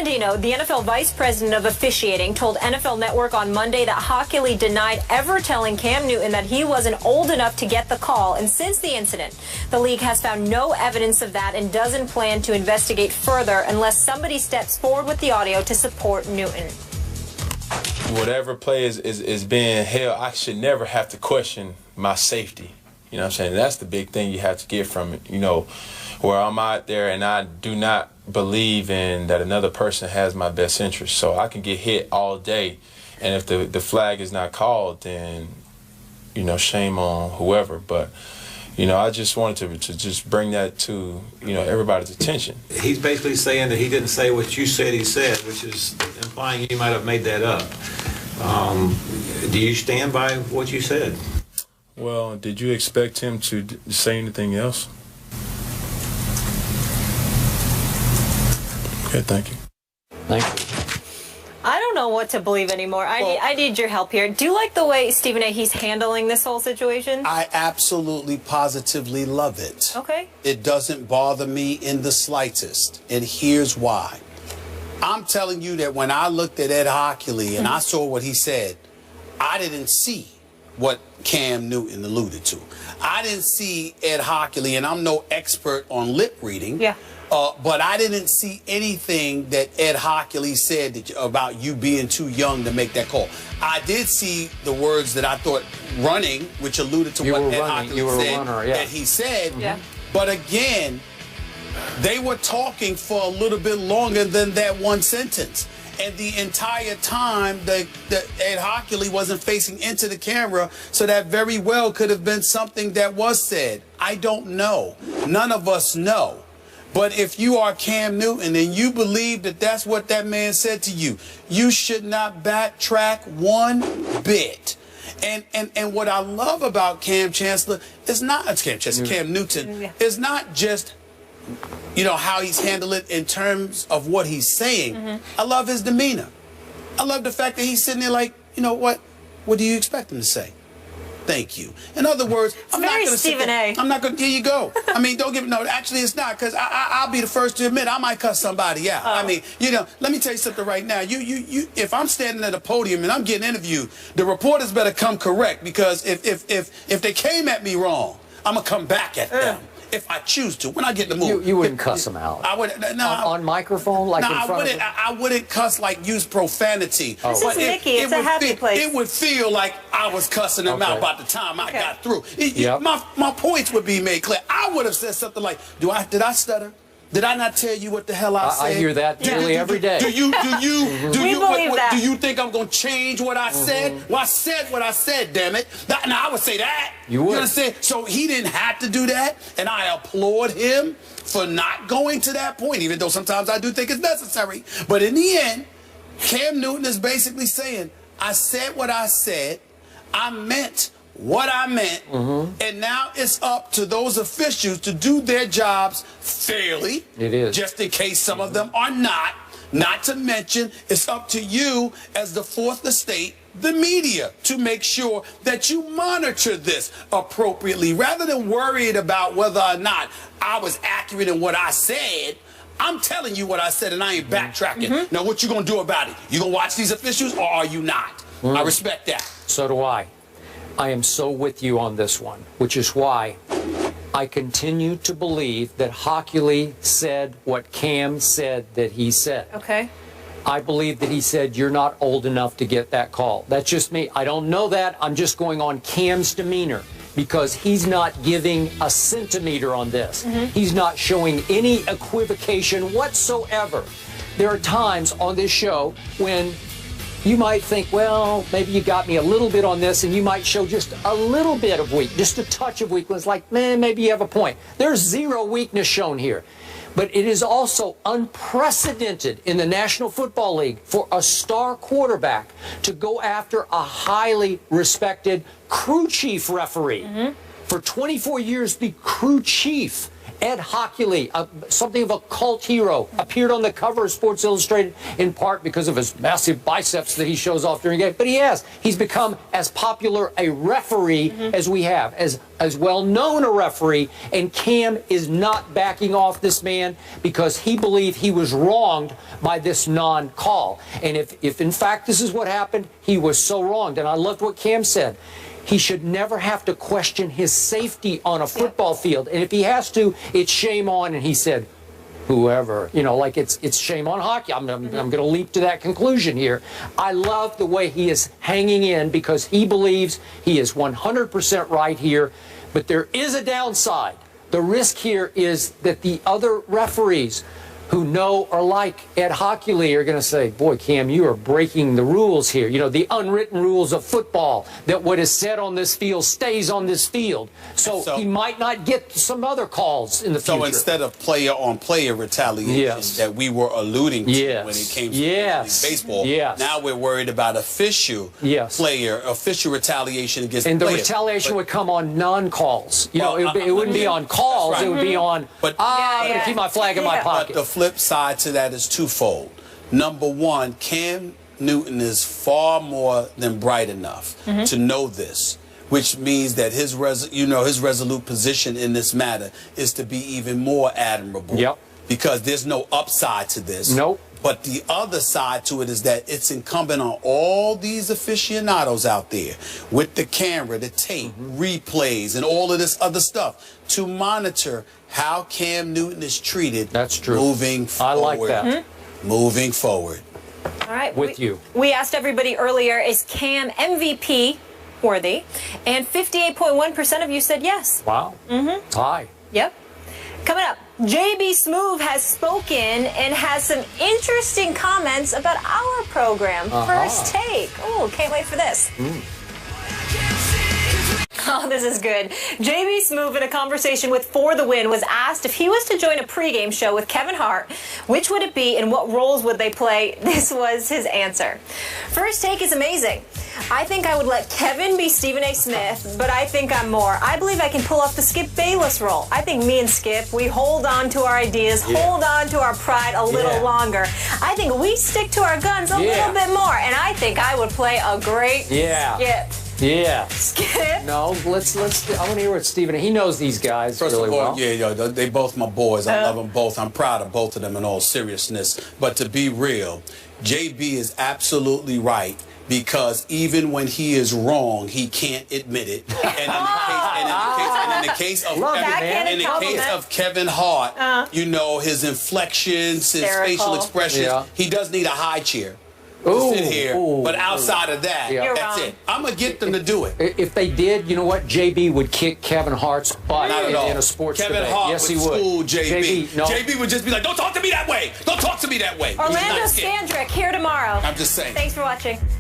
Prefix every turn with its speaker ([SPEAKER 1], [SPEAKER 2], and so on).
[SPEAKER 1] Blandino, the NFL Vice President of Officiating, told NFL Network on Monday that Hockley denied ever telling Cam Newton that he wasn't old enough to get the call. And since the incident, the league has found no evidence of that and doesn't plan to investigate further unless somebody steps forward with the audio to support Newton.
[SPEAKER 2] Whatever play is being held, I should never have to question my safety. You know what I'm saying? That's the big thing you have to get from it, you know, where I'm out there and I do not believe in that another person has my best interest. So I can get hit all day, and if the flag is not called, then, you know, shame on whoever. But, you know, I just wanted to just bring that to, you know, everybody's attention.
[SPEAKER 3] He's basically saying that he didn't say what you said he said, which is implying you might have made that up. Do you stand by what you said?
[SPEAKER 2] Well, did you expect him to say anything else? Okay, thank you.
[SPEAKER 4] Thank you.
[SPEAKER 1] I don't know what to believe anymore. I need your help here. Do you like the way, Stephen A., he's handling this whole situation?
[SPEAKER 5] I absolutely, positively love it.
[SPEAKER 1] Okay.
[SPEAKER 5] It doesn't bother me in the slightest, and here's why. I'm telling you that when I looked at Ed Hockley and I saw what he said, I didn't see what Cam Newton alluded to. I didn't see Ed Hockley, and I'm no expert on lip reading.
[SPEAKER 1] Yeah.
[SPEAKER 5] But I didn't see anything that Ed Hockley said about you being too young to make that call. I did see the words that I thought running, which alluded to what Ed Hockley said that he said.
[SPEAKER 1] Yeah.
[SPEAKER 5] But again, they were talking for a little bit longer than that one sentence. And the entire time, Ed Hockley wasn't facing into the camera, so that very well could have been something that was said. I don't know. None of us know. But if you are Cam Newton and you believe that that's what that man said to you, you should not backtrack one bit. And what I love about Cam Chancellor is not Cam Newton is not just, you know, how he's handled it in terms of what he's saying. I love his demeanor. I love the fact that he's sitting there like, you know what do you expect him to say? Thank you. In other words, I'm not going to
[SPEAKER 1] Stephen A.
[SPEAKER 5] I'm not going to. Here you go. I mean, don't give. No, actually, it's not, because I'll be the first to admit I might cuss somebody out. I mean, you know, let me tell you something right now. If I'm standing at a podium and I'm getting interviewed, the reporters better come correct, because if they came at me wrong, I'm gonna come back at them. If I choose to, when I get in the mood.
[SPEAKER 4] You wouldn't cuss them out.
[SPEAKER 5] I would. No,
[SPEAKER 4] on microphone, like in front of them?
[SPEAKER 5] I wouldn't cuss, like use profanity.
[SPEAKER 1] This is Mickey. It's a happy place.
[SPEAKER 5] It would feel like I was cussing them out by the time I got through. My points would be made clear. I would have said something like, "Did I stutter? Did I not tell you what the hell I said?"
[SPEAKER 4] I hear that nearly every day.
[SPEAKER 5] Do you think I'm going to change what I said? Well, I said what I said, damn it. Now, I would say that.
[SPEAKER 4] You would.
[SPEAKER 5] understand? So he didn't have to do that, and I applaud him for not going to that point, even though sometimes I do think it's necessary. But in the end, Cam Newton is basically saying, I said what I said, I meant what I meant, and now it's up to those officials to do their jobs fairly.
[SPEAKER 4] It is.
[SPEAKER 5] Just in case some of them are not. Not to mention, it's up to you as the fourth estate, the media, to make sure that you monitor this appropriately. Rather than worried about whether or not I was accurate in what I said, I'm telling you what I said, and I ain't backtracking. Now, what you gonna do about it? You gonna watch these officials, or are you not? I respect that.
[SPEAKER 4] So do I. I am so with you on this one, which is why I continue to believe that Hockley said what Cam said that he said.
[SPEAKER 1] Okay.
[SPEAKER 4] I believe that he said, you're not old enough to get that call. That's just me. I don't know that. I'm just going on Cam's demeanor, because he's not giving a centimeter on this. He's not showing any equivocation whatsoever. There are times on this show when you might think, well, maybe you got me a little bit on this, and you might show just a little bit of weakness, just a touch of weakness, like, man, maybe you have a point. There's zero weakness shown here. But it is also unprecedented in the National Football League for a star quarterback to go after a highly respected crew chief referee. For 24 years, the crew chief. Ed Hockley, something of a cult hero, appeared on the cover of Sports Illustrated in part because of his massive biceps that he shows off during games. But he's become as popular a referee as we have, as well known a referee. And Cam is not backing off this man because he believed he was wronged by this non-call. And if in fact this is what happened, he was so wronged. And I loved what Cam said. He should never have to question his safety on a football field. And if he has to, it's shame on. And he said, whoever, like it's shame on hockey. I'm going to leap to that conclusion here. I love the way he is hanging in because he believes he is 100% right here. But there is a downside. The risk here is that the other referees who know or like Ed Hockley are going to say, boy, Cam, you are breaking the rules here. The unwritten rules of football, that what is said on this field stays on this field. So he might not get some other calls in the future.
[SPEAKER 5] So instead of player-on-player retaliation that we were alluding to when it came to baseball, now we're worried about official retaliation against
[SPEAKER 4] and
[SPEAKER 5] the
[SPEAKER 4] player. Retaliation would come on non-calls. It wouldn't be on calls. It would be on, I'm going to keep my flag in my pocket.
[SPEAKER 5] But the flip side to that is twofold. Number one, Cam Newton is far more than bright enough to know this, which means that his resolute position in this matter is to be even more admirable. Because there's no upside to this. But the other side to it is that it's incumbent on all these aficionados out there with the camera, the tape, replays, and all of this other stuff to monitor how Cam Newton is treated.
[SPEAKER 4] That's true.
[SPEAKER 5] Moving forward.
[SPEAKER 4] I like that.
[SPEAKER 5] Moving forward.
[SPEAKER 1] All right.
[SPEAKER 4] You.
[SPEAKER 1] We asked everybody earlier, is Cam MVP worthy? And 58.1% of you said yes.
[SPEAKER 4] Wow. High.
[SPEAKER 1] Yep. Coming up, JB Smoove has spoken and has some interesting comments about our program, First Take. Oh, can't wait for this. Oh, this is good. JB Smoove, in a conversation with For the Win, was asked if he was to join a pregame show with Kevin Hart, which would it be and what roles would they play? This was his answer. First Take is amazing. I think I would let Kevin be Stephen A. Smith, but I think I'm more. I believe I can pull off the Skip Bayless role. I think me and Skip, we hold on to our ideas, hold on to our pride a little longer. I think we stick to our guns a little bit more, and I think I would play a great Skip. Skip.
[SPEAKER 4] No, let's. I want to hear what Stephen. He knows these guys really well.
[SPEAKER 5] They both my boys. I love them both. I'm proud of both of them in all seriousness. But to be real, JB is absolutely right. Because even when he is wrong, he can't admit it. And in the case of Kevin Hart, his inflections, his facial expressions, he does need a high chair to sit here. But outside of that, that's it. I'm going to get them to do it.
[SPEAKER 4] If they did, you know what? JB would kick Kevin Hart's butt in a sports
[SPEAKER 5] Kevin
[SPEAKER 4] debate.
[SPEAKER 5] Hart
[SPEAKER 4] Yes, he
[SPEAKER 5] would
[SPEAKER 4] would.
[SPEAKER 5] school JB.
[SPEAKER 4] JB
[SPEAKER 5] would just be like, don't talk to me that way. Don't talk to me that way.
[SPEAKER 1] Orlando Scandrick here tomorrow.
[SPEAKER 5] I'm just saying.
[SPEAKER 1] Thanks for watching.